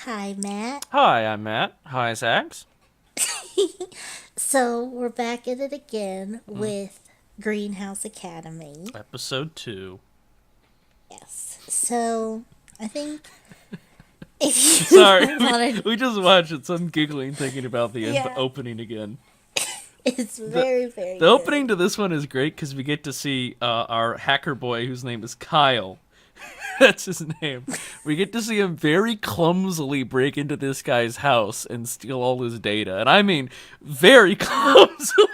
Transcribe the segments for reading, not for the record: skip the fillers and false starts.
Hi, Matt. Hi, I'm Matt. Hi, Zax. So, we're back at it again Mm, with Greenhouse Academy. Episode 2. Yes. So, I think if you Sorry, want to. we just watched it, so I'm giggling thinking about the Yeah, opening again. it's The, very, very the opening good. to this one is great because we get to see our hacker boy, whose name is Kyle. That's his name. We get to see him very clumsily break into this guy's house and steal all his data. And I mean, very clumsily.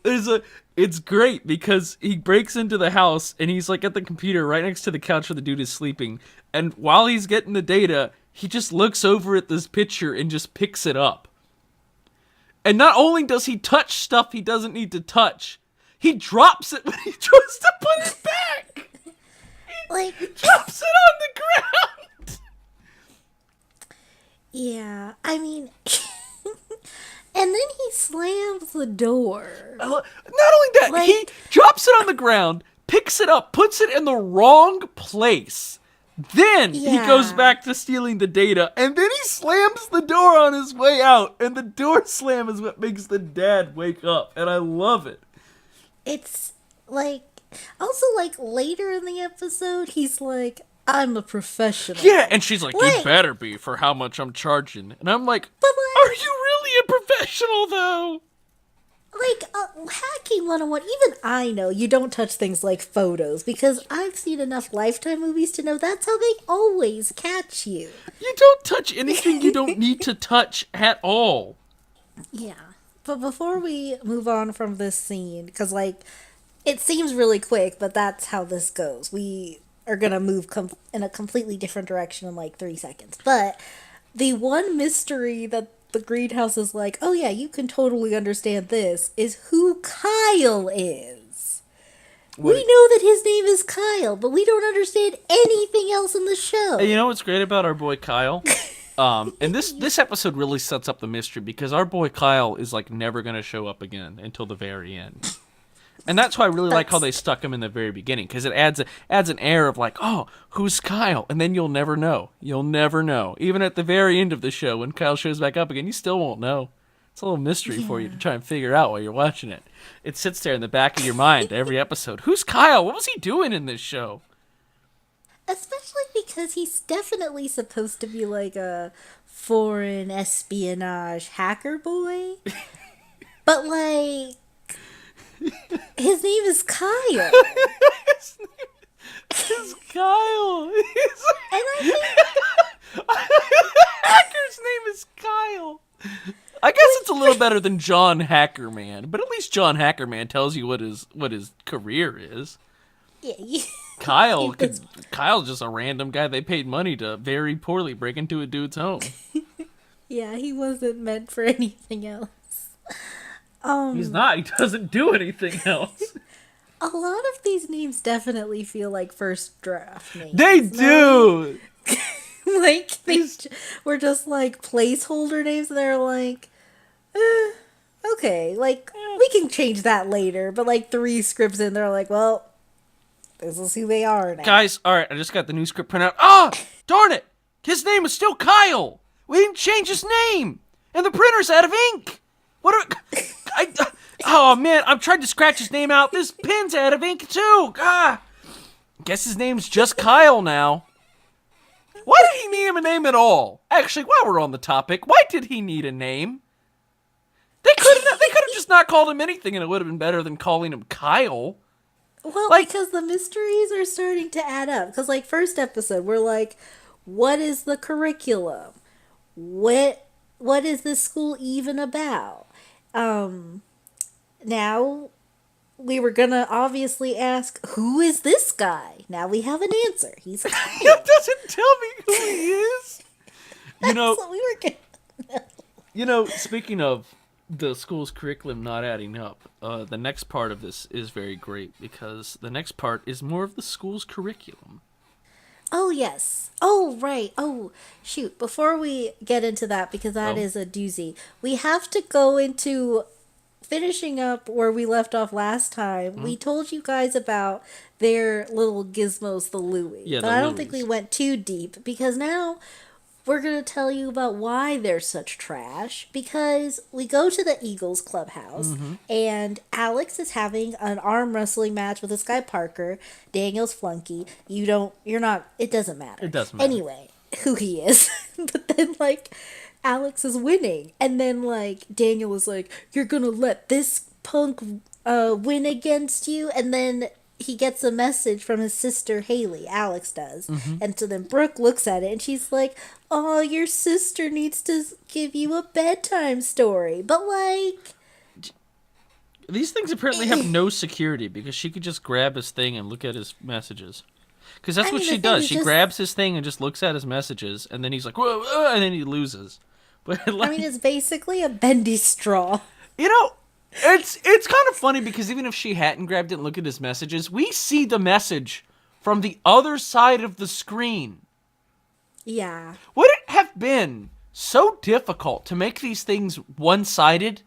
there's a It's great because he breaks into the house and he's like at the computer right next to the couch where the dude is sleeping, and while he's getting the data he just looks over at this picture and just picks it up. And not only does he touch stuff he doesn't need to touch, he drops it when he tries to put it back. Like, He drops it on the ground. yeah, I mean. And then he slams the door. Not only that, he Like, drops it on the ground, picks it up, puts it in the wrong place. Then he goes yeah. back to stealing the data, and then he slams the door on his way out, and the door slam is what makes the dad wake up, and I love it. It's like. Also, like, later in the episode, he's like, I'm a Yeah, professional. and she's like, "You Wait, better be for how much I'm charging." And I'm like, but "Are like. you really a professional, though?" Hacking 101, even I know you don't touch things like photos because I've seen enough Lifetime movies to know that's how they always catch you. You don't touch anything you don't need to touch at all. Yeah. But before we move on from this scene, because, like, it seems really quick, but that's how this goes. We are going to move in a completely different direction in like 3 seconds. But the one mystery that the greenhouse is like, oh yeah, you can totally understand this, is who Kyle is. We What? know that his name is Kyle, but we don't understand anything else in the Hey, you show. know what's great about our boy Kyle? And this episode really sets up the mystery because our boy Kyle is like never gonna show up again until the very end. And that's why I really like how That's they stuck him in the very beginning because it adds an air of like, oh, who's Kyle? And then you'll never know. You'll never know. Even at the very end of the show, when Kyle shows back up again, you still won't know. It's a little mystery for you to yeah. try and figure out while you're watching it. It sits there in the back of your mind every episode. Who's Kyle? What was he doing in this show? Especially because he's definitely supposed to be like a foreign espionage hacker boy. But like his name is Kyle. It's Kyle. And I think Hacker's name is Kyle. I guess it's a little better than John Hackerman, but at least John Hackerman tells you what his career is. yeah, Kyle he could was Kyle's just a random guy they paid money to very poorly break into a dude's home. yeah, he wasn't meant for anything else. He's Um not. He doesn't do anything else. a lot of these names definitely feel like first draft They names. No? do. Like These were just like placeholder names and they're like eh, okay, like we can change that later, but like three scripts in they're like, well, this is who they are now. guys, all right. I just got the new script printed out. Ah, darn it! His name is still Kyle. We didn't change his name, and the printer's out of ink. What? I, oh man, I'm trying to scratch his name out. This pen's out of ink too. Ah, guess his name's just Kyle now. Why did he need him a name at all? Actually, while we're on the topic, why did he need a name? They could have just not called him anything, and it would have been better than calling him Kyle. Well, Like, because the mysteries are starting to add up. Because, like, first episode, we're like, what is the curriculum? What is this school even about? Um, Now we were gonna obviously ask, who is this guy? Now we have an answer. He's that Kyle. doesn't tell me who he is. You That's know, what we were gonna. Speaking of the school's curriculum not adding up, the next part of this is very great because the next part is more of the school's curriculum. Oh yes. Oh right. Oh shoot. Before we get into that, because that Oh, is a doozy, we have to go into finishing up where we left off last time, we told you guys about their little gizmos, the Louie. Yeah, but the I don't think we Louies. went too deep because now we're going to tell you about why they're such trash. Because we go to the Eagles clubhouse and Alex is having an arm wrestling match with this guy Parker, Daniel's flunky. You're not, it doesn't matter. It doesn't matter. Anyway, who he is. But then, like, Alex is winning. And then, like, Daniel is like, you're gonna let this punk win against you? And then he gets a message from his sister Haley. Alex does. And so then Brooke looks at it and she's like, oh, your sister needs to give you a bedtime story. But, like... These things apparently have no security because she could just grab his thing and look at his messages. Because that's what she does. She grabs his thing and just looks at his messages, and then he's like, whoa, and then he loses. But like, I mean, it's basically a bendy straw. You know, it's kind of funny because even if she hadn't grabbed it and looked at his messages, we see the message from the other side of the screen. Yeah. Would it have been so difficult to make these things one-sided?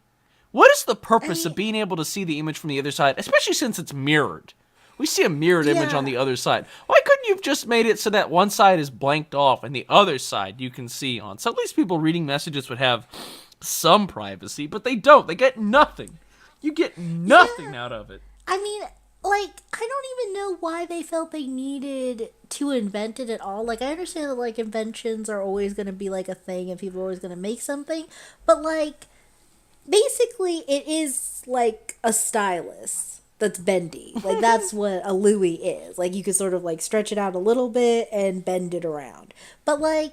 What is the purpose of being able to see the image from the other side, especially since it's mirrored? We see a mirrored image on the other side. Why couldn't you have just made it so that one side is blanked off and the other side you can see on? So at least people reading messages would have some privacy, but they don't. They get nothing. You get nothing out of it. I mean, like, I don't even know why they felt they needed to invent it at all. Like, I understand that, like, inventions are always going to be, like, a thing and people are always going to make something. But, like, basically it is, like, a stylus that's bendy. Like, that's what a Louie is. Like, you could sort of, like, stretch it out a little bit and bend it around. But, like,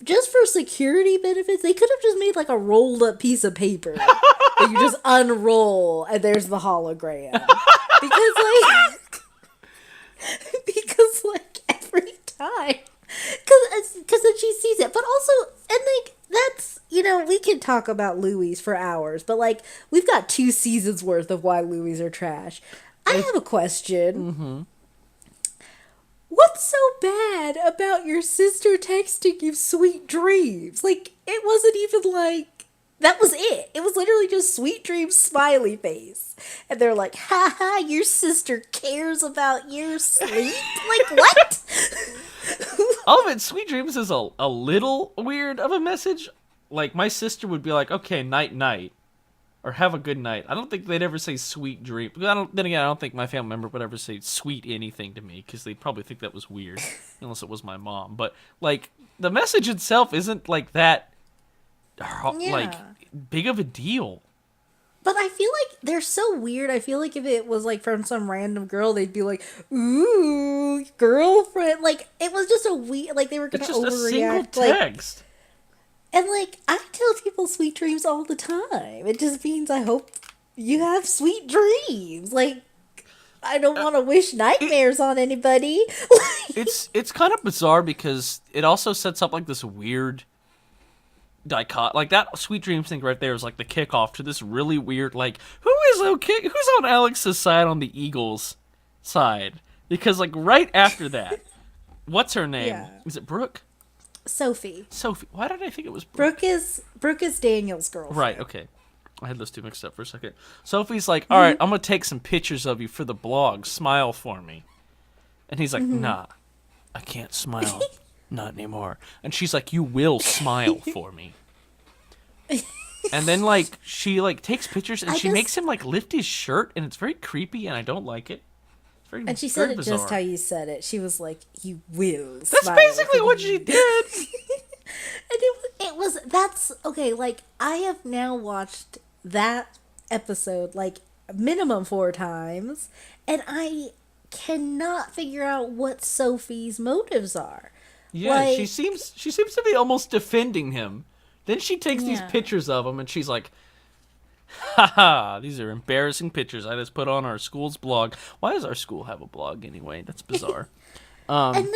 just for security benefits, they could have just made, like, a rolled up piece of paper that you just unroll and there's the hologram. Because, like, every time. Because then she sees it. But also, and, like, that's, you know, we can talk about Louis for hours, but, like, we've got 2 seasons worth of why Louis are trash. I have a question. What's so bad about your sister texting you sweet dreams? Like, it wasn't even like, that was it. It was literally just sweet dreams, smiley face. And they're like, haha, your sister cares about your sleep? Like, what? All of it, sweet dreams is a little weird of a message. Like, my sister would be like, okay, night, or have a good night. I don't think they'd ever say sweet dream. Then again, I don't think my family member would ever say sweet anything to me, because they'd probably think that was weird, unless it was my mom. But, like, the message itself isn't, like, that, like, big of a deal. But I feel like they're so weird. I feel like if it was, like, from some random girl, they'd be like, ooh, girlfriend. Like, it was just a weird, like, they were going to overreact. It's just a single text. Like, and, like, I tell people sweet dreams all the time. It just means I hope you have sweet dreams. Like, I don't want to wish nightmares on anybody. It's kind of bizarre because it also sets up, like, this weird dichotomy. Like, that sweet dreams thing right there is, like, the kickoff to this really weird, like, who's on Alex's side on the Eagles side? Because, like, right after that, what's her name? Yeah. Is it Brooke? Sophie. Why did I think it was Brooke? Brooke is Daniel's girlfriend. Right, okay. I had those two mixed up for a second. Sophie's like, all right, I'm going to take some pictures of you for the blog. Smile for me. And he's like, nah, I can't smile. Not anymore. And she's like, you will smile for me. And then, like, she, like, takes pictures and she makes him, like, lift his shirt, and it's very creepy, and I don't like it. It's very, and she said it bizarre. just how you said it. She was like, you will That's smile basically for what me. she did. And that's, okay, like, I have now watched that episode, like, minimum 4 times, and I cannot figure out what Sophie's motives are. Yeah, like, she seems to be almost defending him. Then she takes these pictures of him, and she's like, haha, these are embarrassing pictures I just put on our school's blog. Why does our school have a blog anyway? That's bizarre. And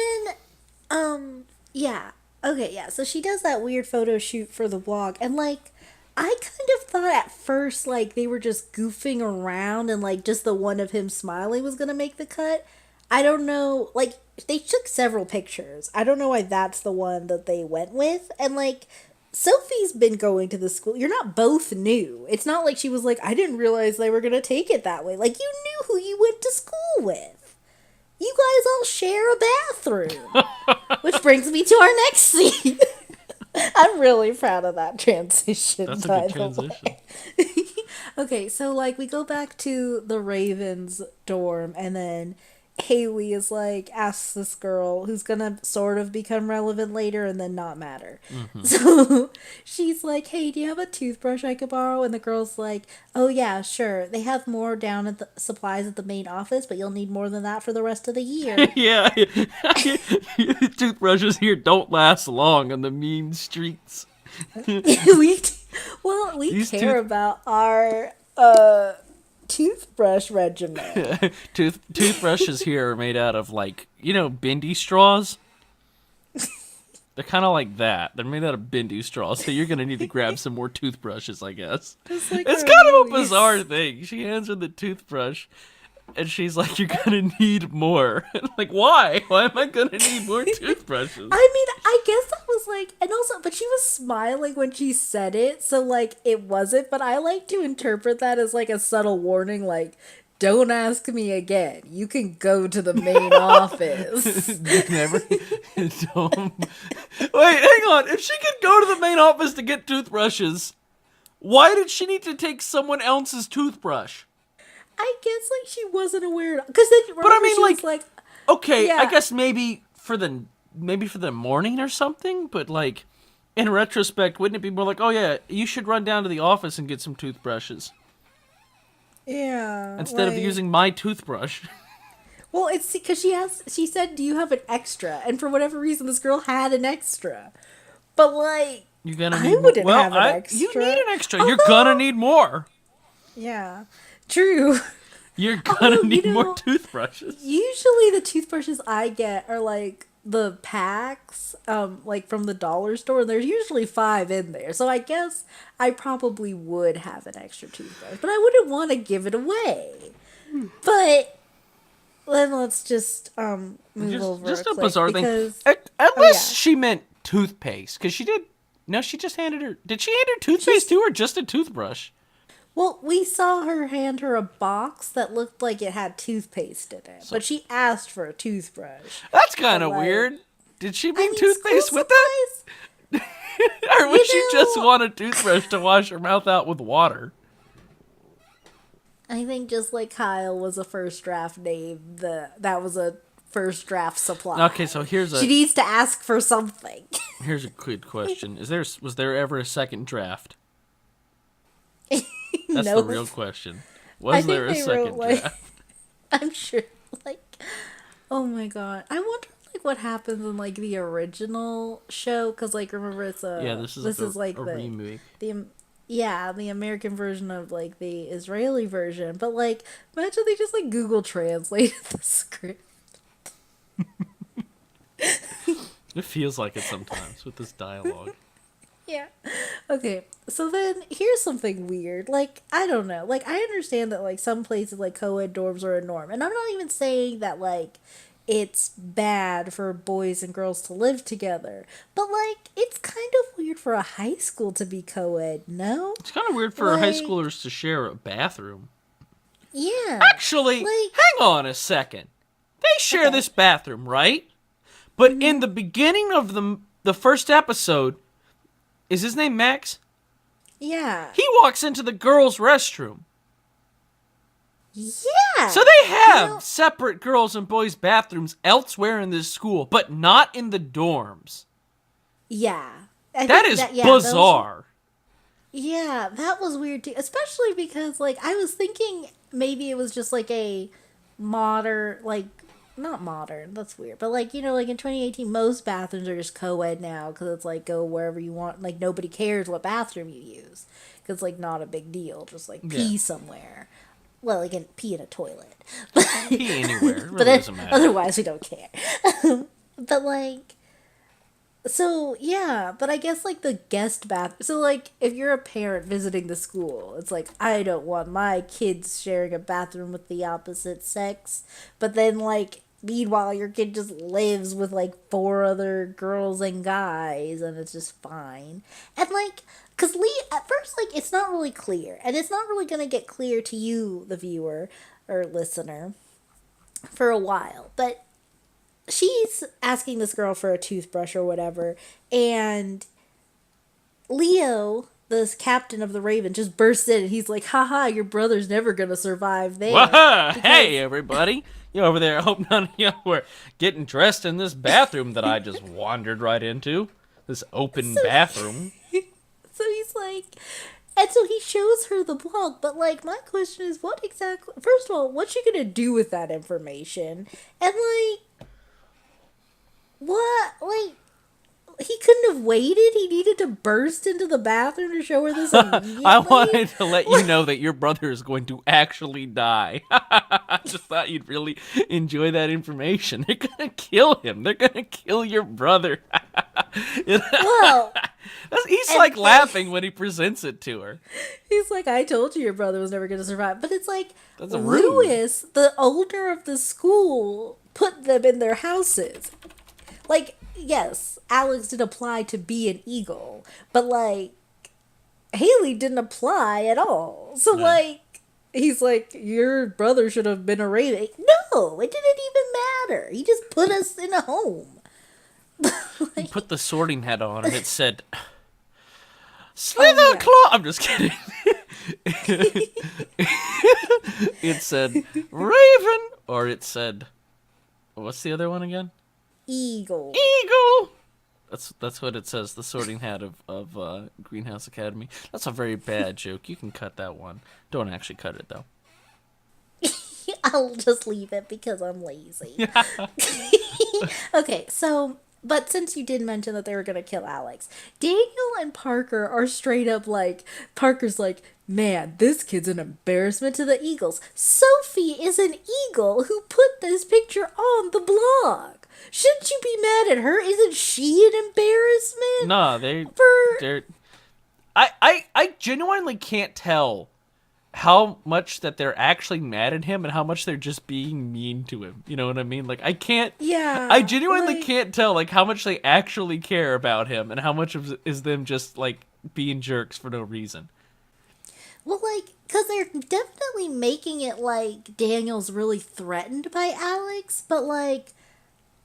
then, yeah. Okay, yeah, so she does that weird photo shoot for the blog, and, like, I kind of thought at first, like, they were just goofing around, and, like, just the one of him smiling was gonna make the cut. I don't know, like, they took several pictures. I don't know why that's the one that they went with, and, like, Sophie's been going to the school. You're not both new. It's not like she was like, I didn't realize they were going to take it that way. Like, you knew who you went to school with. You guys all share a bathroom. Which brings me to our next scene. I'm really proud of that transition. That's a by good the transition. way. Okay, so like we go back to the Ravens dorm, and then Haley is like asks this girl who's gonna sort of become relevant later and then not matter. So she's like, "Hey, do you have a toothbrush I could borrow?" And the girl's like, "Oh yeah, sure. They have more down at the supplies at the main office, but you'll need more than that for the rest of the year." Yeah. Toothbrushes here don't last long on the mean streets. we we These care about our toothbrush regimen. Toothbrushes here are made out of, like, bendy straws? They're kind of like that. They're made out of bendy straws, so you're going to need to grab some more toothbrushes, I guess. Like It's kind of a bizarre thing. She hands her the toothbrush, and she's like, "You're going to need more." Like, why? Why am I going to need more toothbrushes? I mean, I guess that was like, and also, but she was smiling when she said it, so like it wasn't. But I like to interpret that as like a subtle warning, like, don't ask me again. You can go to the main office. Never. Don't. Wait, hang on. If she could go to the main office to get toothbrushes, why did she need to take someone else's toothbrush? I guess like she wasn't aware, because then But I mean, she was like, okay, yeah. I guess maybe for the morning or something. But like, in retrospect, wouldn't it be more like, "Oh yeah, you should run down to the office and get some toothbrushes yeah, instead of like- using my toothbrush." Well, it's because she said, "Do you have an extra?" And for whatever reason, this girl had an extra. But like, You're gonna I need wouldn't more. have an extra. You need an extra. You're gonna need more. Yeah, true. You're gonna need you more know, toothbrushes. Usually the toothbrushes I get are like the packs, like from the dollar store. There's usually 5 in there. So I guess I probably would have an extra toothbrush, but I wouldn't want to give it away. But then let's just move over Just a a click bizarre because, thing. Unless yeah. she meant toothpaste, because she did. No, she just handed her. Did she hand her toothpaste too, or just a toothbrush? Well, we saw her hand her a box that looked like it had toothpaste in it, but she asked for a toothbrush. That's kind of Like- weird. Did she bring I mean, toothpaste school with that? supplies? Or would she You just know- want a toothbrush to wash her mouth out with water? I think just like Kyle was a first draft name, that was a first draft supply. Okay, so here's She needs to ask for something. here's a good question. Was there ever a second draft? That's No. the real question. I Was think there a they second wrote, like- draft? I'm sure, like, oh my god. I wonder, like, what happens in, like, the original show, because, like, remember, it's a... Yeah, this is like, a the... remake. Yeah, the American version of, like, the Israeli version. But, like, imagine they just, like, Google translated the script. It feels like it sometimes with this dialogue. Yeah. Okay, so then here's something weird. Like, I don't know. Like, I understand that, like, some places, like, co-ed dorms are a norm. And I'm not even saying that, like, it's bad for boys and girls to live together. But, like, it's kind of weird for a high school to be co-ed, no? It's kind of weird for high Like- schoolers to share a bathroom. Yeah. Actually, Like- hang on a second. They share this bathroom, right? But in the beginning of the first episode, is his name Max? Yeah. He walks into the girls' restroom. Yeah. So they have know- separate girls' and boys' bathrooms elsewhere in this school, but not in the dorms. Yeah. I That think is yeah, those- bizarre. Yeah, that was weird too. Especially because, like, I was thinking maybe it was just like a modern, like, not modern, that's weird. But, like, you know, like in 2018, most bathrooms are just co ed now because it's like go wherever you want. Like, nobody cares what bathroom you use because it's like not a big deal. Just like pee Yeah. somewhere. Well, like, pee in a toilet. Pee anywhere. It really But doesn't matter. otherwise, we don't care. But, like, so, yeah, but I guess, like, the guest bath... So, like, if you're a parent visiting the school, it's like, I don't want my kids sharing a bathroom with the opposite sex. But then, like, meanwhile, your kid just lives with like 4 other girls and guys, and it's just fine. And like, because Lee, at first, like, it's not really clear, and it's not really going to get clear to you, the viewer or listener, for a while. But she's asking this girl for a toothbrush or whatever, and Leo, the captain of the Raven, just bursts in and he's like, haha, your brother's never gonna survive there. Whoa! Hey, everybody! You over there, I hope none of you were getting dressed in this bathroom that I just wandered right into. This open bathroom. So he's like, and so he shows her the blog, but like, my question is, what exactly, first of all, what's she gonna do with that information? And like, what, like, he couldn't have waited. He needed to burst into the bathroom to show her this immediately. I wanted to let you know that your brother is going to actually die. I just thought you'd really enjoy that information. They're gonna kill him. They're gonna kill your brother. Well, he's like laughing when he presents it to her. He's like, I told you your brother was never going to survive. But it's like, That's rude. Lewis, the owner of the school, put them in their houses. Like, yes, Alex did apply to be an Eagle, but like, Haley didn't apply at all. So No. like, he's like, your brother should have been a Raven. No, it didn't even matter. He just put us in a home. He put the sorting hat on and it said, Slither Claw. I'm just kidding. It said Raven, or it said, what's the other one again? Eagle. Eagle. That's what it says. The sorting hat of Greenhouse Academy. That's a very bad joke. You can cut that one. Don't actually cut it though. I'll just leave it because I'm lazy. Okay, so, but since you did mention that they were going to kill Alex, Daniel and Parker are straight up like, Parker's like, man, this kid's an embarrassment to the Eagles. Sophie is an Eagle who put this picture on the blog. Shouldn't you be mad at her? Isn't she an embarrassment? No, they're. I genuinely can't tell how much that they're actually mad at him and how much they're just being mean to him. You know what I mean? Like, I can't. Yeah. I genuinely can't tell like how much they actually care about him and how much of is them just like being jerks for no reason. Well, like, because they're definitely making it like Daniel's really threatened by Alex, but like,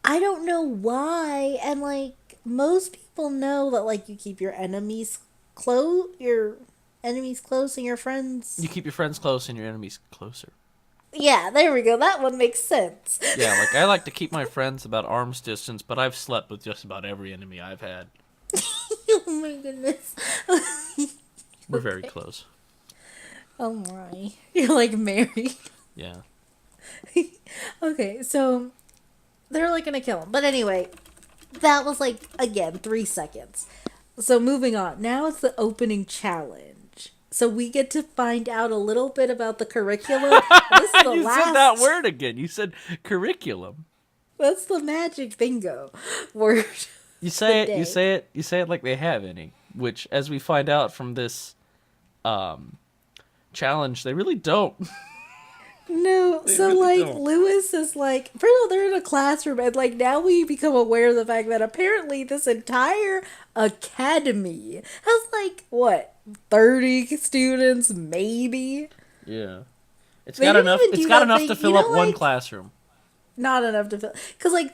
I don't know why. And like, most people know that like you keep your enemies close, and your friends. You keep your friends close and your enemies closer. Yeah, there we go. That one makes sense. Yeah, like I like to keep my friends about arm's distance, but I've slept with just about every enemy I've had. Oh my goodness. We're very close. Oh my. You're like married. Yeah. Okay, so they're like gonna kill him. But anyway, that was like, again, 3 seconds. So moving on. Now it's the opening challenge. So we get to find out a little bit about the curriculum. This is the You last... said that word again. You said curriculum. That's the magic bingo word. You say it. You say it. You say it like they have any. Which, as we find out from this challenge, they really don't. No, so really like don't. Lewis is like, first of all, they're in a classroom, and like now we become aware of the fact that apparently this entire academy has like what 30 students, maybe. Yeah. It's They got didn't enough. even It's do got that enough thing- to you fill know, up one like- classroom. Not enough to fill, because like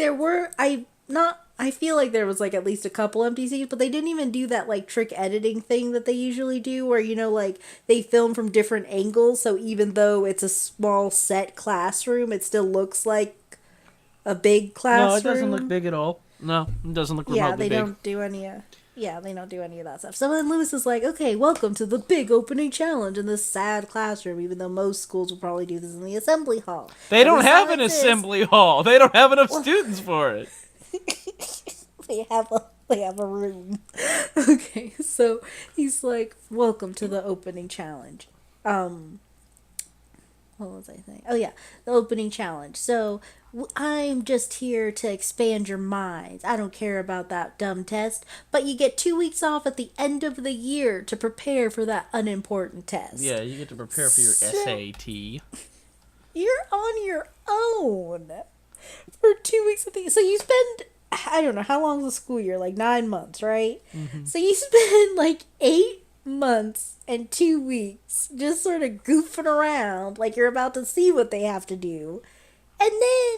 I feel like there was like at least a couple empty seats, but they didn't even do that like trick editing thing that they usually do where, you know, like they film from different angles, so even though it's a small set classroom, it still looks like a big classroom. No, it doesn't look big at all. No, it doesn't look remotely Yeah, they big. don't do any they don't do any of that stuff. So then Lewis is like, okay, welcome to the big opening challenge in this sad classroom, even though most schools will probably do this in the assembly hall. They don't And have an this is- assembly hall. They don't have enough students for it. They have a room. Okay, so he's like, welcome to the opening challenge. What was I saying? Oh yeah, the opening challenge. So I'm just here to expand your minds. I don't care about that dumb test, but you get 2 weeks off at the end of the year to prepare for that unimportant test. Yeah, you get to prepare for your SAT. You're on your own. for 2 weeks of the so you spend I don't know how long is the school year, like 9 months, right? Mm-hmm. So you spend like 8 months and 2 weeks just sort of goofing around like you're about to see what they have to do, and then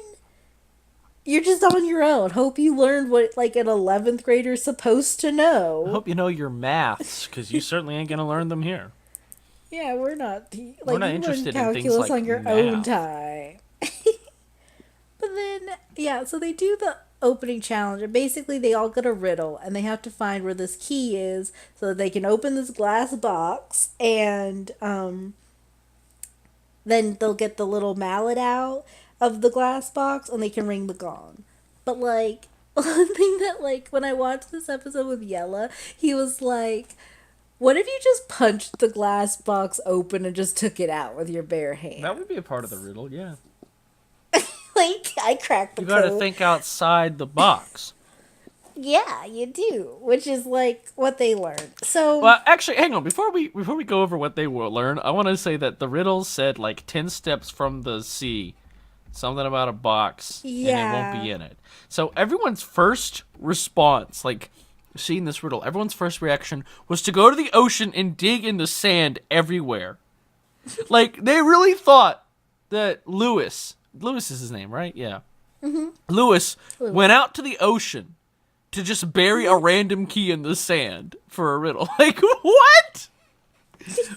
you're just on your own. Hope you learned what like an 11th grader's supposed to I know. hope you know your maths, because you certainly ain't gonna learn them here. Yeah, we're not We're like not you learn interested in things calculus like on your own math. time. But then, yeah, so they do the opening challenge, and basically they all get a riddle, and they have to find where this key is so that they can open this glass box, and then they'll get the little mallet out of the glass box, and they can ring the gong. But like, one thing that like when I watched this episode with Yella, he was like, "What if you just punched the glass box open and just took it out with your bare That hand?" would be a part of the riddle, yeah. Like, I cracked the You gotta code. think outside the box. Yeah, you do, which is like what they learned. So, Well, actually, hang on. Before we go over what they will learn, I want to say that the riddle said like 10 steps from the sea, something about a box, and it won't yeah. be in it. So everyone's first response, like seeing this riddle, everyone's first reaction was to go to the ocean and dig in the sand everywhere. Like they really thought that Lewis is his name, right? Yeah. Lewis Lewis. went out to the ocean to just bury a random key in the sand for a riddle. Like, what?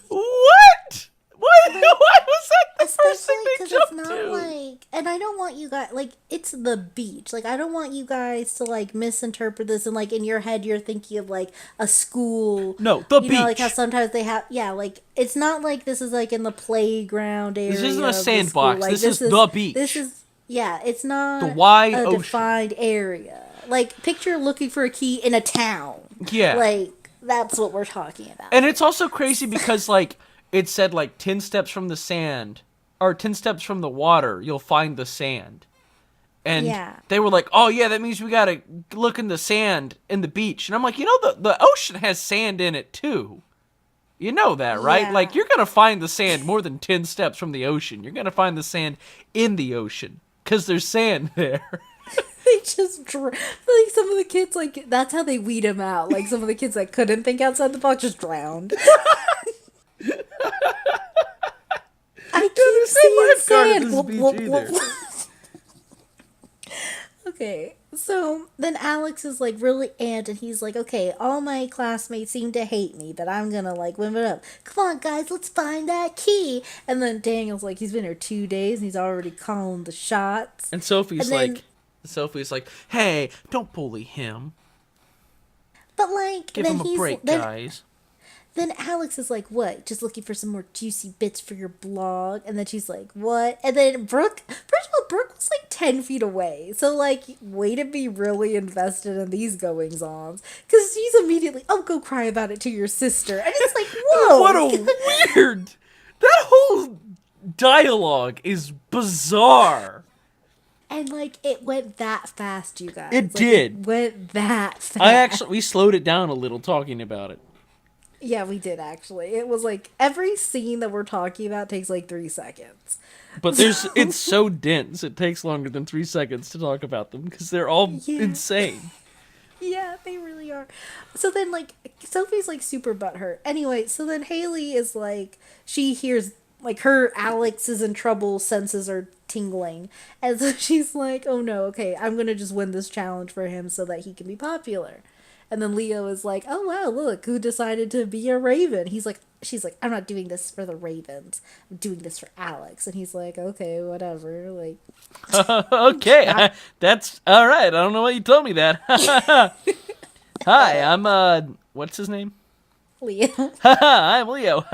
What? Why was that the first Especially thing they because it's jumped not to? like, and I don't want you guys, like, it's the beach. Like, I don't want you guys to, like, misinterpret this and, like, in your head you're thinking of, like, a school. No, the You know, like how beach. sometimes they have, yeah, like, it's not like this is, like, in the playground area. This isn't a of the sandbox. school. Like, This is the beach. This is, yeah, it's not The wide a ocean. defined area. Like, picture looking for a key in a town. Yeah. Like, that's what we're talking about. And it's also crazy because, like, it said, like, 10 steps from the sand, or 10 steps from the water, you'll find the sand. And Yeah. they were like, oh, yeah, that means we gotta look in the sand in the beach. And I'm like, you know, the ocean has sand in it, too. You know that, right? Yeah. Like, you're gonna find the sand more than 10 steps from the ocean. You're gonna find the sand in the ocean, because there's sand there. They just like some of the kids, like that's how they weed him out. Like some of the kids that couldn't think outside the box just drowned. I keep there's no seeing lifeguard at sand. this Whoop, beach whoop, either. whoop. Okay, so then Alex is like really amped, and he's like, "Okay, all my classmates seem to hate me, but I'm gonna like win it up. Come on, guys, let's find that key." And then Daniel's like, he's been here 2 days, and he's already calling the shots. And Sophie's And then- like, hey, don't bully him. But like, Give then him a he's break, then guys. Then Alex is like, "What? Just looking for some more juicy bits for your blog?" And then she's like, "What?" And then Brooke, first of all, Brooke was like 10 feet away. So, like, way to be really invested in these goings ons. Because she's immediately, "Oh, go cry about it to your sister." And it's like, whoa. What a weird. That whole dialogue is bizarre. And, like, it went that fast, you guys. It Like, did. It went that fast. We slowed it down a little talking about it. Yeah, we did, actually. It was like, every scene that we're talking about takes like 3 seconds. But it's so dense, it takes longer than 3 seconds to talk about them because they're all Yeah. insane. Yeah, they really are. So then, like, Sophie's, like, super butthurt. Anyway, so then Haley is, like, she hears, like, her Alex is in trouble senses are tingling. And so she's like, "Oh, no, okay, I'm gonna just win this challenge for him so that he can be popular." And then Leo is like, "Oh, wow, look, who decided to be a raven?" She's like, "I'm not doing this for the ravens. I'm doing this for Alex." And he's like, "Okay, whatever." Like, Okay, that's all right. I don't know why you told me that. Hi, I'm what's his name? Leo. I'm Leo.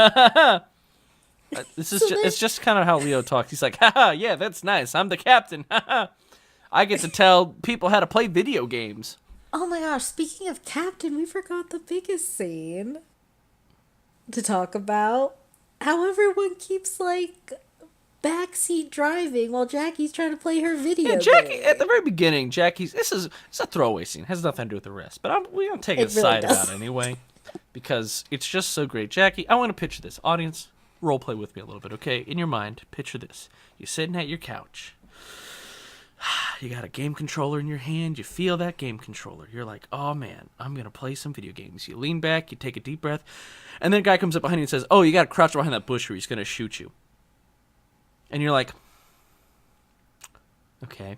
This is So then- it's just kind of how Leo talks. He's like, haha, yeah, that's nice. I'm the captain. I get to tell people how to play video games. Oh my gosh, speaking of Captain, we forgot the biggest scene to talk about. How everyone keeps, like, backseat driving while Jackie's trying to play her video Yeah, Jackie, game. at the very beginning, it's a throwaway scene. Has nothing to do with the rest. But we're going to take It a really side does. about it anyway. Because it's just so great. Jackie, I want to picture this. Audience, role play with me a little bit, okay? In your mind, picture this. You're sitting at your couch. You got a game controller in your hand. You feel that game controller. You're like, oh man, I'm going to play some video games. You lean back, you take a deep breath, and then a guy comes up behind you and says, oh, you got to crouch behind that bush or he's going to shoot you. And you're like, okay.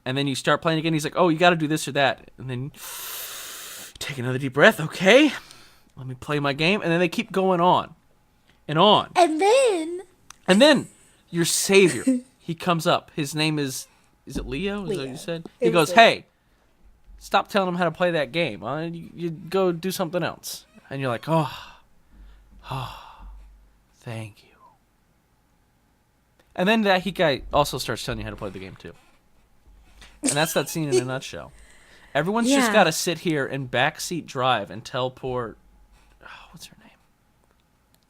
And then you start playing again. He's like, oh, you got to do this or that. And then take another deep breath. Okay, let me play my game. And then they keep going on and on. And then your savior, he comes up. His name is it Leo? Is that what you said? He goes, hey, stop telling him how to play that game. You go do something else. And you're like, oh, thank you. And then that guy also starts telling you how to play the game too. And that's that scene in a nutshell. Everyone's just got to sit here and backseat drive and tell poor, what's her name?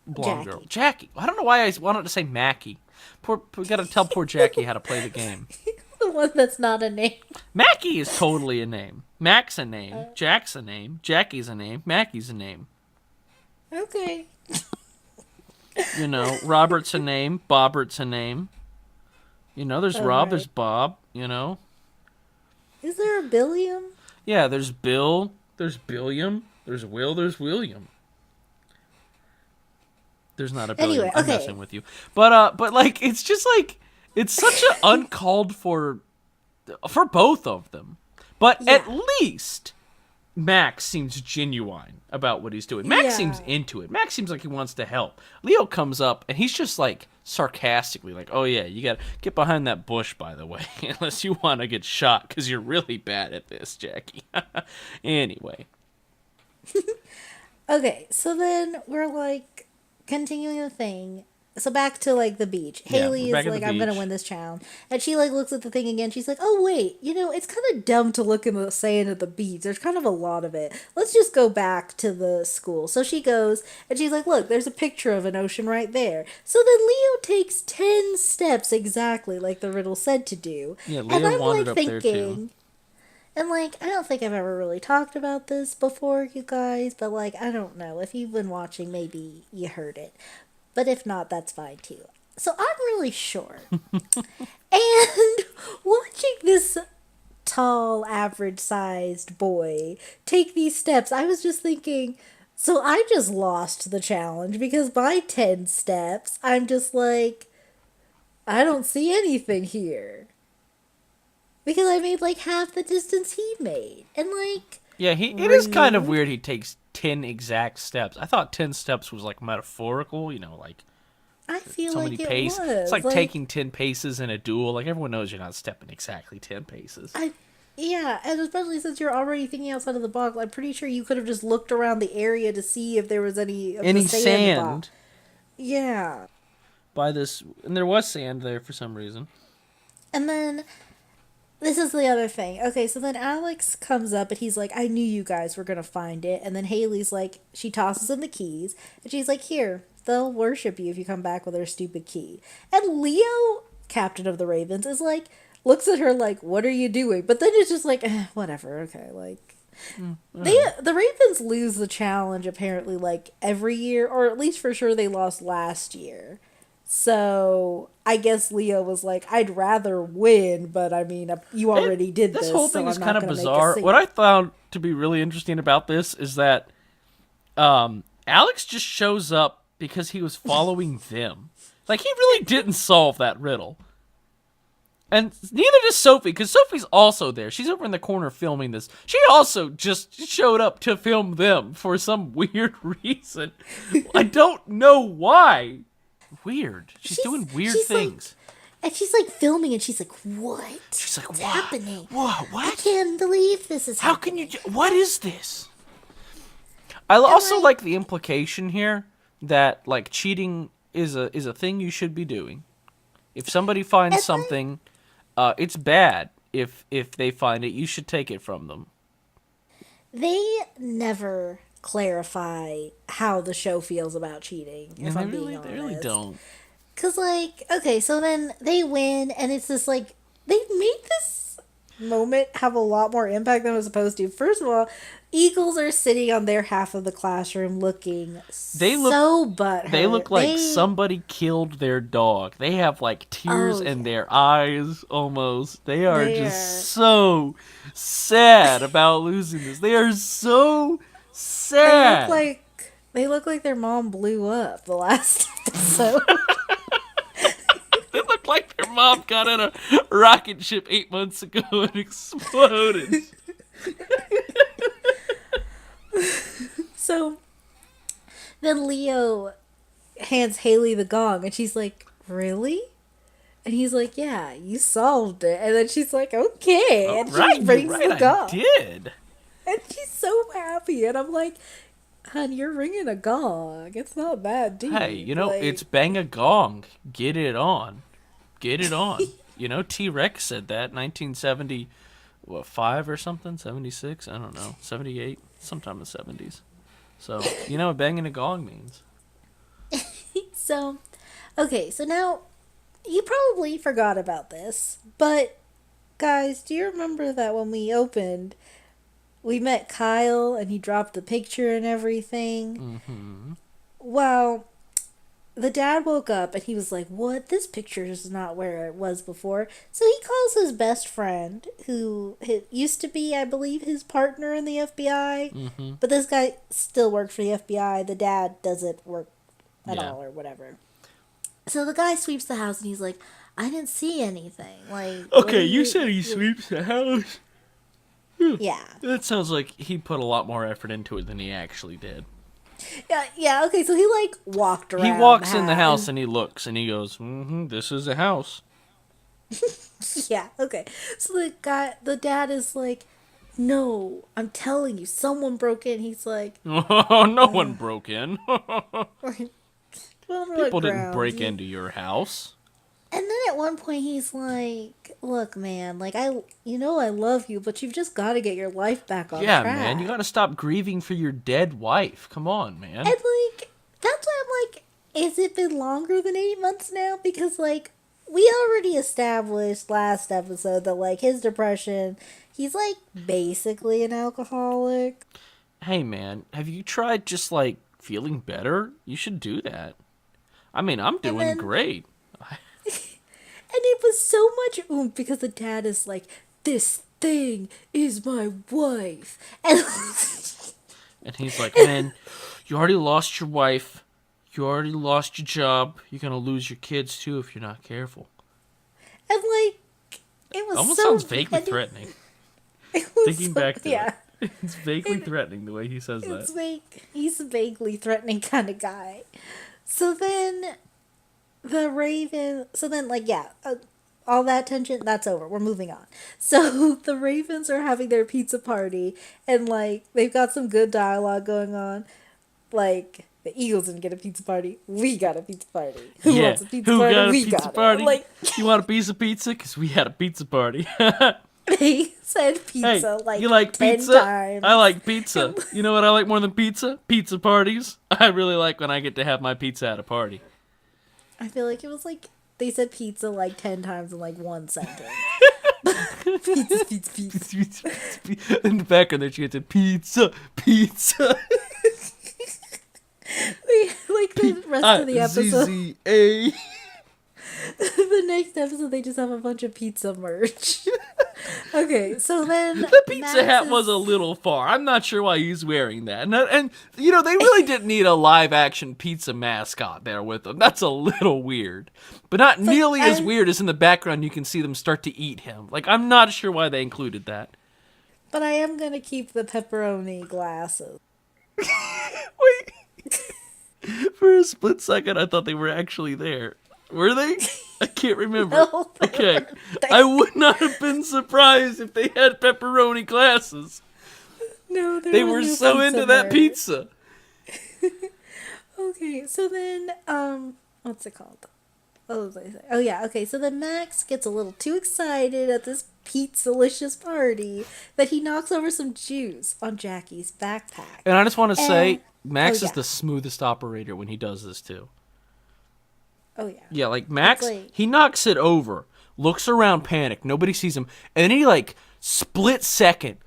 Blonde girl. Jackie. I don't know why I wanted to say Mackie. We got to tell poor Jackie how to play the game. The one that's not a name. Mackie is totally a name. Mac's a name. Jack's a name. Jackie's a name. Mackie's a name. Okay. You know, Robert's a name. Bobbert's a name. You know, there's Rob, right. There's Bob, you know. Is there a Billiam? Yeah, there's Bill, there's Billiam, there's Will, there's William. There's not a Billiam. Anyway, I'm messing with you. But like, it's just like, it's such an uncalled for both of them. But at least Max seems genuine about what he's doing. Max seems into it. Max seems like he wants to help. Leo comes up and he's just like sarcastically like, oh yeah, you gotta get behind that bush, by the way, unless you want to get shot because you're really bad at this, Jackie. Anyway. Okay, so then we're like continuing the thing. So back to like the beach. Haley is like, I'm gonna win this challenge, and she like looks at the thing again. She's like, oh wait, you know, it's kind of dumb to look in the sand at the beach. There's kind of a lot of it. Let's just go back to the school. So she goes and she's like, look, there's a picture of an ocean right there. So then Leo takes 10 steps exactly like the riddle said to do. Yeah, Leo and I'm wandered like up there too. And, like, I don't think I've ever really talked about this before, you guys, but, like, I don't know. If you've been watching, maybe you heard it. But if not, that's fine, too. So I'm really short. And watching this tall, average-sized boy take these steps, I was just thinking, so I just lost the challenge because by 10 steps, I'm just like, I don't see anything here. Because I made like half the distance he made. And like... Yeah, it is kind of weird he takes 10 exact steps. I thought 10 steps was like metaphorical, you know, like... I feel so like many it paces. was. It's like taking 10 paces in a duel. Like, everyone knows you're not stepping exactly 10 paces. Yeah, and especially since you're already thinking outside of the box, I'm pretty sure you could have just looked around the area to see if there was any sand. Yeah. By this... And there was sand there for some reason. And then... This is the other thing. Okay, so then Alex comes up and he's like, I knew you guys were going to find it. And then Haley's like, she tosses him the keys. And she's like, here, they'll worship you if you come back with their stupid key. And Leo, captain of the Ravens, is like, looks at her like, what are you doing? But then it's just like, whatever, okay, like... The Ravens lose the challenge apparently like every year, or at least for sure they lost last year. So I guess Leo was like, I'd rather win, but I mean, you already did this. This whole thing is kind of bizarre. What I found to be really interesting about this is that Alex just shows up because he was following them. Like, he really didn't solve that riddle. And neither does Sophie, because Sophie's also there. She's over in the corner filming this. She also just showed up to film them for some weird reason. I don't know why. Weird. She's doing weird things. And she's like filming and she's like, what? She's like, what's happening? What? I can't believe this is happening. How can you... What is this? I also like the implication here that, like, cheating is a thing you should be doing. If somebody finds something, it's bad. If they find it, you should take it from them. They never clarify how the show feels about cheating, if I'm being honest. They really don't. Because, like, okay, so then they win, and it's this, like, they made this moment have a lot more impact than it was supposed to. First of all, eagles are sitting on their half of the classroom looking They look so butthurt. they look like somebody killed their dog. They have like tears Oh, in yeah. their eyes almost. They are They just are. so sad about losing this. They are so They look sad. like they look like their mom blew up the last episode. They look like their mom got in a rocket ship 8 months ago and exploded. So then Leo hands Haley the gong, and she's like, "Really?" And he's like, "Yeah, you solved it." And then she's like, "Okay," Oh, and right, she you're brings right, the I gong, did. and she's so happy. And I'm like, "Hon, you're ringing a gong. It's not that deep." Hey, Like, it's bang a gong. Get it on. Get it on. T-Rex said that 1975 or something, 76, I don't know, 78, sometime in the 70s. So, what banging a gong means. so, okay, so now you probably forgot about this, but guys, do you remember that when we opened, we met Kyle and he dropped the picture and everything? Mm-hmm. Well, the dad woke up and he was like, "What? This picture is not where it was before." So he calls his best friend, who used to be, I believe, his partner in the FBI. Mm-hmm. But this guy still works for the FBI. The dad doesn't work at Yeah. all or whatever. So the guy sweeps the house and he's like, "I didn't see anything." Like, Okay, you said he sweeps the house. Yeah. That sounds like he put a lot more effort into it than he actually did. Yeah, okay, so he like walked around. He walks in the house and he looks and he goes, this is a house. Yeah, okay. So the dad is like, "No, I'm telling you, someone broke in." He's like, Oh, no one broke in. "Well, People didn't break into your house. And then at one point he's like, "Look, man, like I love you, but you've just got to get your life back on Yeah, track." man, you gotta stop grieving for your dead wife. Come on, man. And like that's why I'm like, is it been longer than 8 months now? Because like we already established last episode that like his depression, he's like basically an alcoholic. Hey, man, have you tried just like feeling better? You should do that. I mean, I'm doing then- great. And it was so much oomph because the dad is like, "This thing is my wife." And And he's like, man, you already lost your wife. You already lost your job. You're gonna lose your kids too if you're not careful. And like, it was Almost so sounds vaguely and threatening. it was Thinking so- back to yeah, it. It's vaguely threatening the way he says it's that. he's a vaguely threatening kind of guy. So then, all that tension, that's over. We're moving on. So the Ravens are having their pizza party, and like they've got some good dialogue going on. Like, the Eagles didn't get a pizza party. We got a pizza party. Who Yeah, wants a pizza who party? got a We pizza got party? it. Like, You want a piece of pizza? Because we had a pizza party. they said pizza you like 10 pizza? times. I like pizza. You know what I like more than pizza? Pizza parties. I really like when I get to have my pizza at a party. I feel like it was like they said pizza like 10 times in like one sentence. Pizza, pizza, pizza. In the background there, she gets a pizza, pizza. Like the rest of the episode, ZZA. the next episode, they just have a bunch of pizza merch. Okay, so then The pizza Max hat is- was a little far. I'm not sure why he's wearing that. And they really didn't need a live action pizza mascot there with them. That's a little weird. But not nearly as weird as in the background you can see them start to eat him. Like, I'm not sure why they included that. But I am gonna keep the pepperoni glasses. Wait. For a split second, I thought they were actually there. Were they? I can't remember. No, they Okay. weren't. I would not have been surprised if they had pepperoni glasses. No, there They was were no so pizza into that merch. pizza. Okay, so then, what's it called? What was I saying? Oh yeah, okay, so then Max gets a little too excited at this pizza-licious party that he knocks over some juice on Jackie's backpack. And I just want to say, And- Max oh, is yeah. the smoothest operator when he does this too. Oh yeah. Yeah, like Max, It's like- he knocks it over, looks around, panic, nobody sees him, and then he like split second,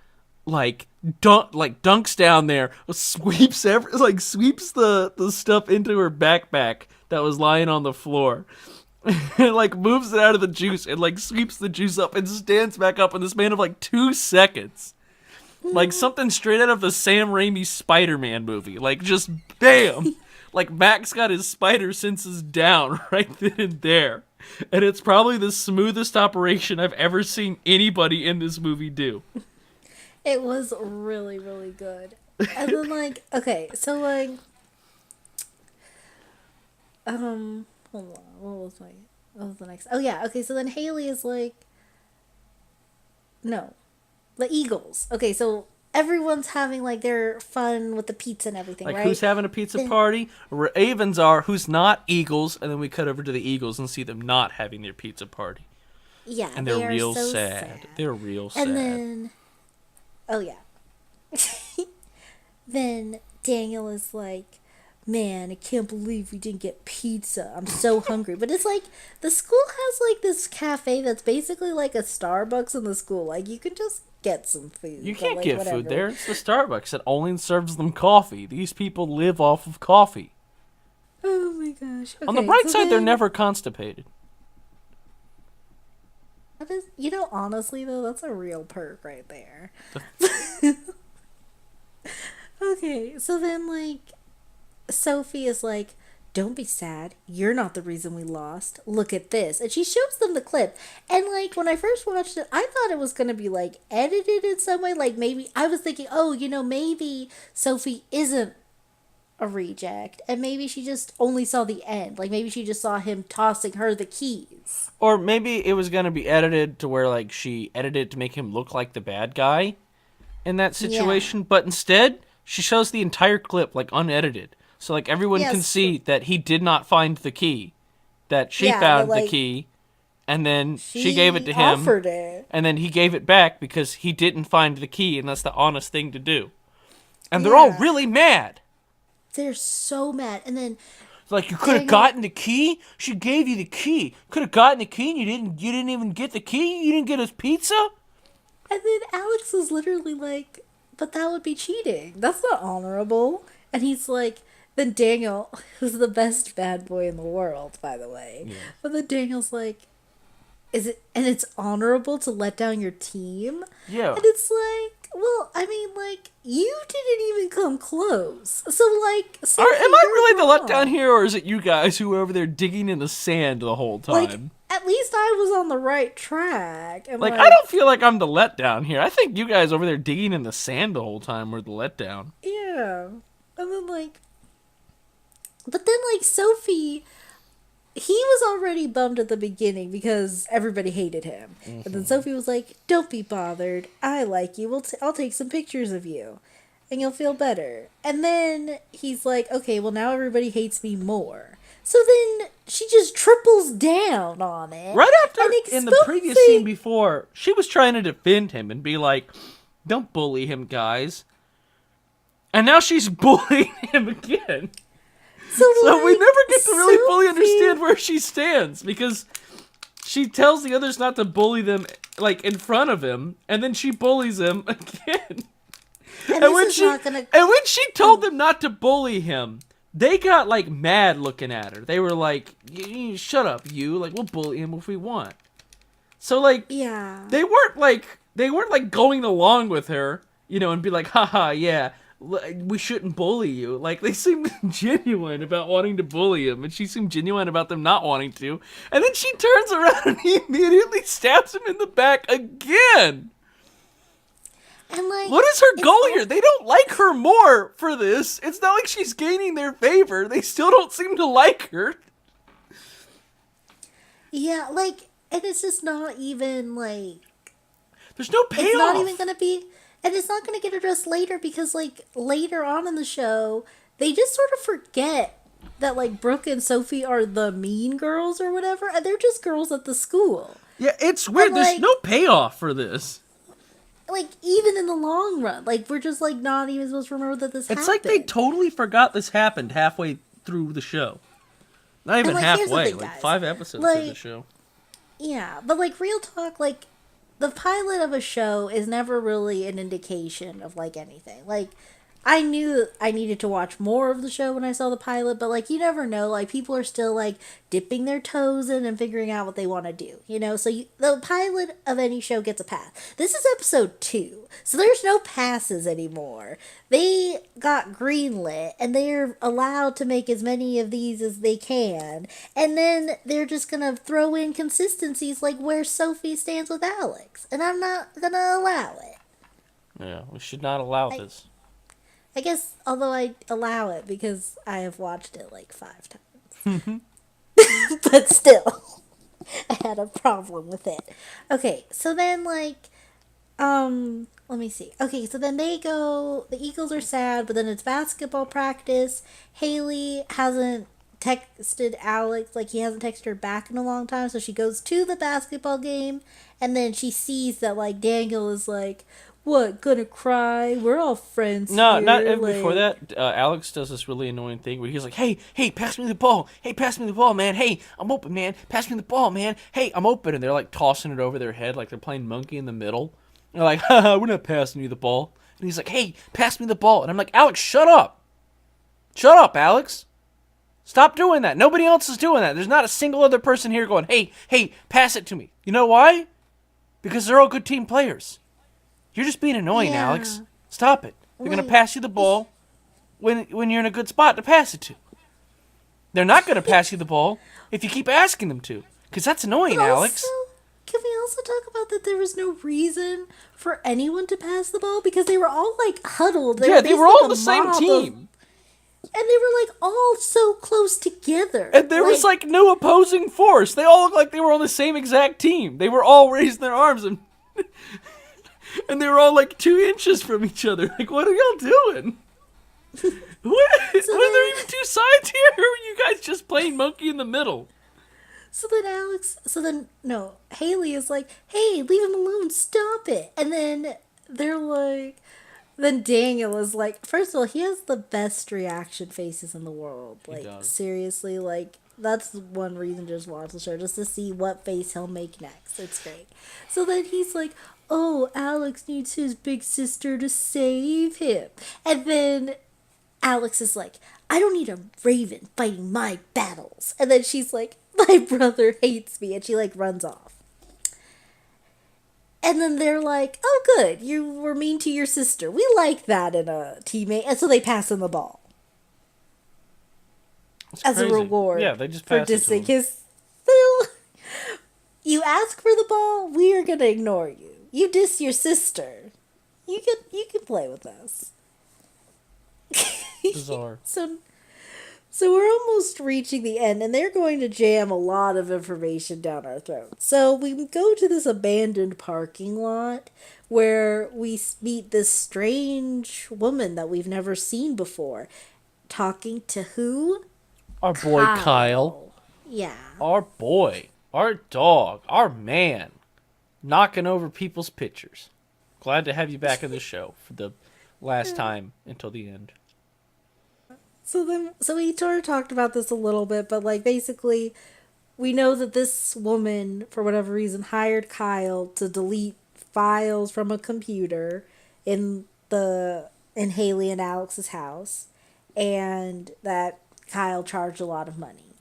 dunks down there, sweeps the stuff into her backpack that was lying on the floor. And like moves it out of the juice and like sweeps the juice up and stands back up in the span of like 2 seconds. Like something straight out of the Sam Raimi Spider-Man movie. Like just bam! Like Max got his spider senses down right then and there. And it's probably the smoothest operation I've ever seen anybody in this movie do. It was really, really good. And then like, okay, so like, hold on, what was the next? Oh yeah, okay, so then Haley is like, no, the Eagles. Okay, so everyone's having like their fun with the pizza and everything, like, right? Who's having a pizza party? Ravens are who's not Eagles, and then we cut over to the Eagles and see them not having their pizza party. Yeah, and they're real so sad. They're real sad. And then, oh yeah, then Daniel is like, man, I can't believe we didn't get pizza. I'm so hungry. But it's like, the school has like this cafe that's basically like a Starbucks in the school. Like, you can just get some food. You can't like, get whatever. food there. It's the Starbucks that only serves them coffee. These people live off of coffee. Oh my gosh. Okay, On the bright so side, they're then- never constipated. That is, honestly though, that's a real perk right there. Okay, so then like, Sophie is like, don't be sad. You're not the reason we lost. Look at this. And she shows them the clip. And like, when I first watched it, I thought it was going to be like edited in some way. Like maybe, I was thinking, oh, maybe Sophie isn't a reject. And maybe she just only saw the end. Like maybe she just saw him tossing her the keys. Or maybe it was going to be edited to where like she edited to make him look like the bad guy in that situation. Yeah. But instead, she shows the entire clip like unedited. So, like, everyone can see that he did not find the key. That she found the key, and then she gave it to him. Offered it. And then he gave it back because he didn't find the key, and that's the honest thing to do. And they're all really mad. They're so mad. And then... Like, you could have gotten the key? She gave you the key. Could have gotten the key, and you didn't even get the key? You didn't get his pizza? And then Alex was literally like, but that would be cheating. That's not honorable. And he's like... Then Daniel, who's the best bad boy in the world, by the way. Yeah. But then Daniel's like, it's honorable to let down your team? Yeah. And it's like, well, I mean, like, you didn't even come close. So, like, am I really the letdown here, or is it you guys who were over there digging in the sand the whole time? Like, at least I was on the right track. And like, I don't feel like I'm the letdown here. I think you guys over there digging in the sand the whole time were the letdown. Yeah. And then, like, but then, like, Sophie, he was already bummed at the beginning because everybody hated him. Mm-hmm. But then Sophie was like, don't be bothered. I like you. I'll take some pictures of you. And you'll feel better. And then he's like, okay, well, now everybody hates me more. So then she just triples down on it. Right after, in the previous scene before, she was trying to defend him and be like, don't bully him, guys. And now she's bullying him again. So like, we never get to really fully understand where she stands, because she tells the others not to bully them, like, in front of him, and then she bullies him again. And when she told them not to bully him, they got, like, mad looking at her. They were like, shut up, you. Like, we'll bully him if we want. So, like, yeah. They weren't like going along with her, and be like, haha, yeah. We shouldn't bully you. Like, they seemed genuine about wanting to bully him, and she seemed genuine about them not wanting to. And then she turns around and he immediately stabs him in the back again. And like, what is her goal here? They don't like her more for this. It's not like she's gaining their favor. They still don't seem to like her. Yeah, like, and it's just not even like... There's no payoff. It's not even gonna be... And it's not going to get addressed later because, like, later on in the show, they just sort of forget that, like, Brooke and Sophie are the mean girls or whatever, and they're just girls at the school. Yeah, it's weird. And, there's no payoff for this. Like, even in the long run. Like, we're just, like, not even supposed to remember that this happened. It's like they totally forgot this happened halfway through the show. Not even halfway. Like, 5 episodes of the show. Yeah, but, like, real talk, like, the pilot of a show is never really an indication of like anything. Like I knew I needed to watch more of the show when I saw the pilot, but like you never know. Like people are still like dipping their toes in and figuring out what they want to do, you know? So the pilot of any show gets a pass. This is episode 2, so there's no passes anymore. They got greenlit and they're allowed to make as many of these as they can. And then they're just going to throw in consistencies like where Sophie stands with Alex. And I'm not going to allow it. Yeah, we should not allow this. I guess, although I allow it because I have watched it like 5 times. But still, I had a problem with it. Okay, so then, like, let me see. Okay, so then they go, the Eagles are sad, but then it's basketball practice. Haley hasn't texted Alex, like, he hasn't texted her back in a long time, so she goes to the basketball game, and then she sees that, like, Daniel is like, what, gonna cry? We're all friends No, here. not like, before that. Alex does this really annoying thing where he's like, hey, pass me the ball. Hey, pass me the ball, man. Hey, I'm open, man. Pass me the ball, man. Hey, I'm open. And they're like tossing it over their head like they're playing monkey in the middle. And they're like, haha, we're not passing you the ball. And he's like, hey, pass me the ball. And I'm like, Alex, shut up. Shut up, Alex. Stop doing that. Nobody else is doing that. There's not a single other person here going, hey, pass it to me. You know why? Because they're all good team players. You're just being annoying, Yeah. Alex. Stop it. They're going to pass you the ball when you're in a good spot to pass it to. They're not going to pass you the ball if you keep asking them to. Because that's annoying, But Alex. also, can we also talk about that there was no reason for anyone to pass the ball because they were all like huddled. Yeah, they were basically all a the same mob team. and they were like all so close together. And there was like no opposing force. They all looked like they were on the same exact team. They were all raising their arms and and they were all like 2 inches from each other. Like, what are y'all doing? What? Were there even 2 sides here? Or were you guys just playing monkey in the middle? No, Haley is like, hey, leave him alone, stop it. And then they're like, then Daniel is like, first of all, he has the best reaction faces in the world. Like, does. seriously, like, that's one reason to just watch the show, just to see what face he'll make next. It's great. So then he's like, oh, Alex needs his big sister to save him. And then Alex is like, I don't need a raven fighting my battles. And then she's like, my brother hates me. And she like runs off. And then they're like, oh, good. You were mean to your sister. We like that in a teammate. And so they pass him the ball. It's As crazy. a reward. Yeah, they just for passed it to dissing him. his. You ask for the ball, we are gonna ignore you. You diss your sister. You can play with us. Bizarre. So we're almost reaching the end, and they're going to jam a lot of information down our throats. So we go to this abandoned parking lot where we meet this strange woman that we've never seen before. Talking to who? Our boy Kyle. Yeah. Our boy. Our dog. Our man. Knocking over people's pictures. Glad to have you back in the show for the last time until the end. So we sort of talked about this a little bit, but like basically we know that this woman, for whatever reason, hired Kyle to delete files from a computer in Haley and Alex's house, and that Kyle charged a lot of money,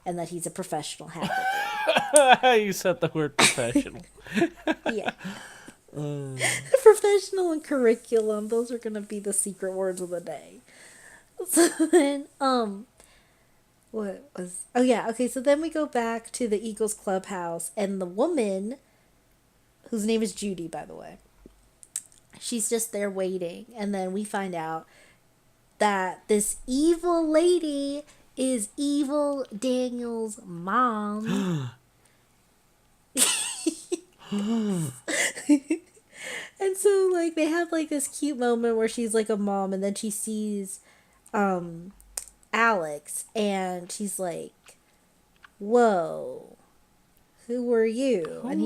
and that he's a professional hacker. You said the word professional. Yeah. Professional and curriculum, those are gonna be the secret words of the day. So then, so then we go back to the Eagles clubhouse, and the woman, whose name is Judy, by the way, she's just there waiting, and then we find out that this evil lady is evil Daniel's mom. And so, like, they have, like, this cute moment where she's, like, a mom, and then she sees Alex, and she's like, whoa, who are you? And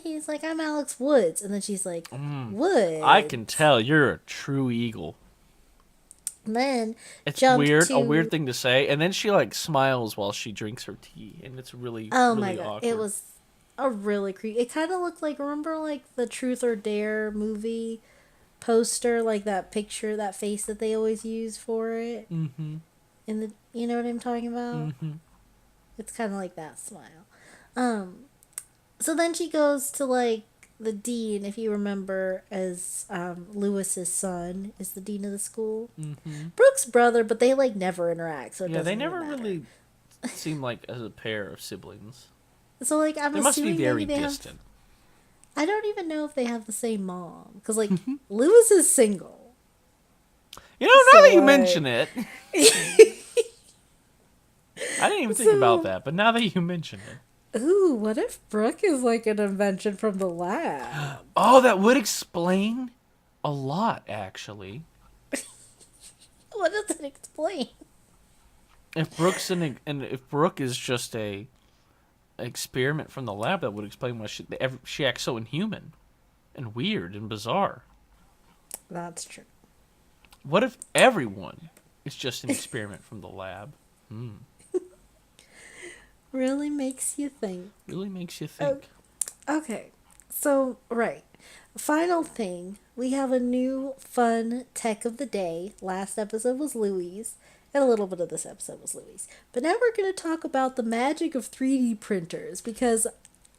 he's like, I'm Alex Woods. And then she's like, Woods? I can tell you're a true eagle. And then it's weird, a weird thing to say. And then she, like, smiles while she drinks her tea, and it's really, oh really my God. awkward. a really creepy. It kind of looked like, remember like the Truth or Dare movie poster, like that picture, that face that they always use for it. Mm-hmm. In the, you know what I'm talking about? Mm-hmm. It's kind of like that smile. Um, so then she goes to like the dean, if you remember, as Lewis's son is the dean of the school. Mm-hmm. Brooke's brother, but they like never interact, so it Yeah, they doesn't never even matter. really seem like as a pair of siblings. So like I'm They must be assuming very maybe they distant. have. I don't even know if they have the same mom because like Lewis is single. You know, now So that you like, mention it, I didn't even think about so that, but now that you mention it. ooh, what if Brooke is like an invention from the lab? Oh, that would explain a lot, actually. What does it explain? If Brooke's and if Brooke is just a experiment from the lab, that would explain why she acts so inhuman and weird and bizarre. That's true. What if everyone is just an experiment from the lab? Really makes you think. Really makes you think. Okay, so, right. Final thing, we have a new fun tech of the day. Last episode was Louise, and a little bit of this episode was Louise. But now we're going to talk about the magic of 3D printers because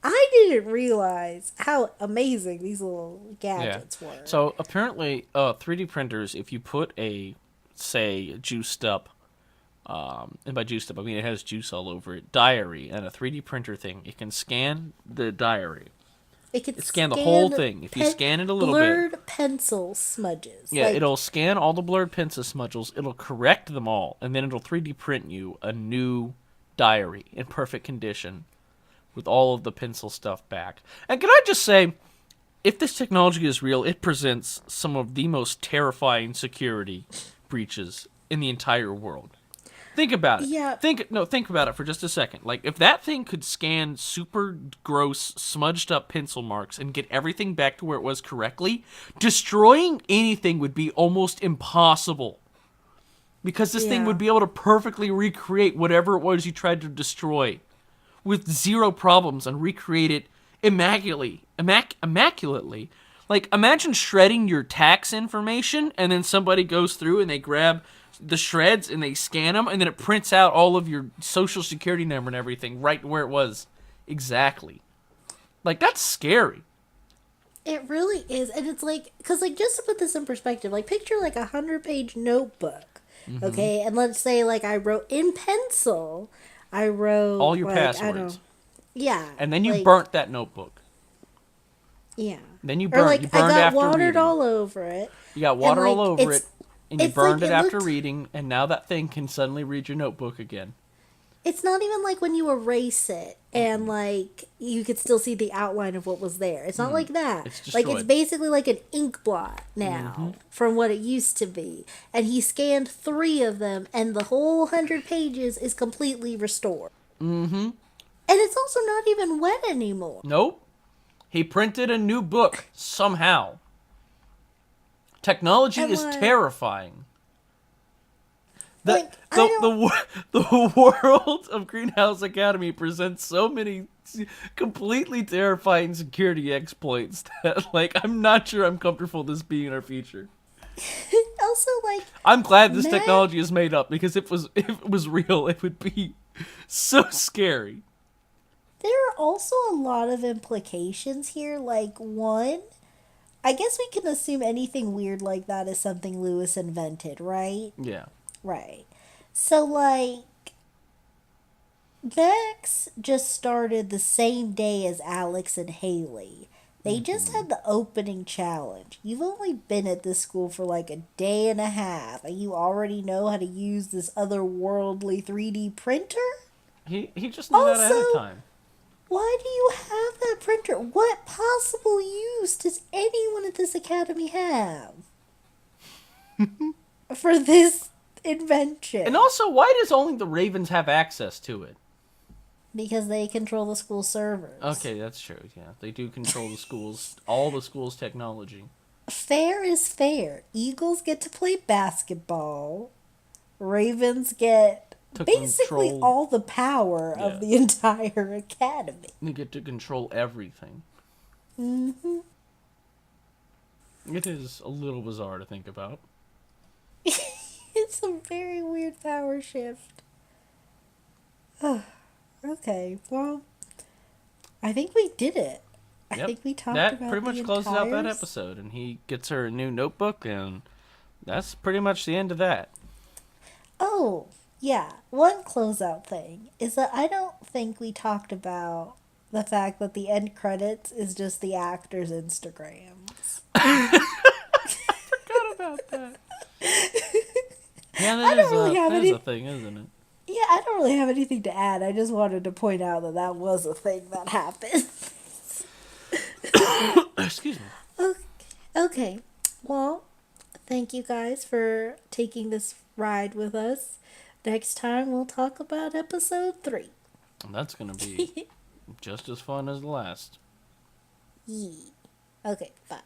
I didn't realize how amazing these little gadgets were. So apparently, 3D printers, if you put say, juiced up, and by juiced up, I mean it has juice all over it, diary, and a 3D printer thing, it can scan the diary. It can Scan the whole thing. If you scan it a little blurred pencil smudges. yeah, like, it'll scan all the blurred pencil smudges, it'll correct them all, and then it'll 3D print you a new diary in perfect condition with all of the pencil stuff back. And can I just say, if this technology is real, it presents some of the most terrifying security breaches in the entire world. Think about it. Yeah. Think about it for just a second. Like, if that thing could scan super gross, smudged up pencil marks and get everything back to where it was correctly, destroying anything would be almost impossible. Because this thing Yeah. would be able to perfectly recreate whatever it was you tried to destroy with zero problems and recreate it immaculately. Like, imagine shredding your tax information and then somebody goes through and they grab the shreds and they scan them and then it prints out all of your social security number and everything right where it was exactly. Like, that's scary. It really is. And it's like, because, like, just to put this in perspective, like, picture, like, 100-page notebook, okay? And let's say, like, I wrote in pencil, I wrote... All your like, I don't passwords. know. Yeah. And then you like, burnt that notebook. Yeah. Then you Or, burned, like, you I burned got after watered reading. all over it. You got water and, all like, over it, and you it's burned like it it after looked- reading, and now that thing can suddenly read your notebook again. It's not even like when you erase it and, like, you could still see the outline of what was there. It's not like that. It's Like, it's destroyed. basically like an ink blot now from what it used to be. And he scanned 3 of them, and the whole 100 pages is completely restored. Mm-hmm. And it's also not even wet anymore. Nope. He printed a new book, somehow. Technology And, is like- terrifying. Like, I don't... The world of Greenhouse Academy presents so many completely terrifying security exploits that, like, I'm not sure I'm comfortable with this being in our future. Also, like... I'm glad this Matt- technology is made up, because if it was real, it would be so scary. There are also a lot of implications here. Like, one, I guess we can assume anything weird like that is something Lewis invented, right? Yeah. Right. So, like, Max just started the same day as Alex and Haley. They just had the opening challenge. You've only been at this school for like a day and a half, and you already know how to use this otherworldly 3D printer? He just knew that ahead of Also- time. Why do you have that printer? What possible use does anyone at this academy have for this invention? And also, why does only the Ravens have access to it? Because they control the school servers. Okay, that's true. Yeah, they do control the schools, all the schools' technology. Fair is fair. Eagles get to play basketball. Ravens get to basically control. all the power Yeah. of the entire academy. You get to control everything. Mm-hmm. It is a little bizarre to think about. It's a very weird power shift. Okay, well, I think we did it. I Yep. think we talked That about pretty the much closes out that entire episode, and he gets her a new notebook, and that's pretty much the end of that. Oh, yeah. One closeout thing is that I don't think we talked about the fact that the end credits is just the actors' Instagrams. Forgot about that. Yeah, I don't really have that is any. a thing, isn't it? Yeah, I don't really have anything to add. I just wanted to point out that that was a thing that happened. Excuse me. Okay. Okay. Well, thank you guys for taking this ride with us. Next time we'll talk about episode 3. And that's gonna be just as fun as the last. Yee. Okay, bye.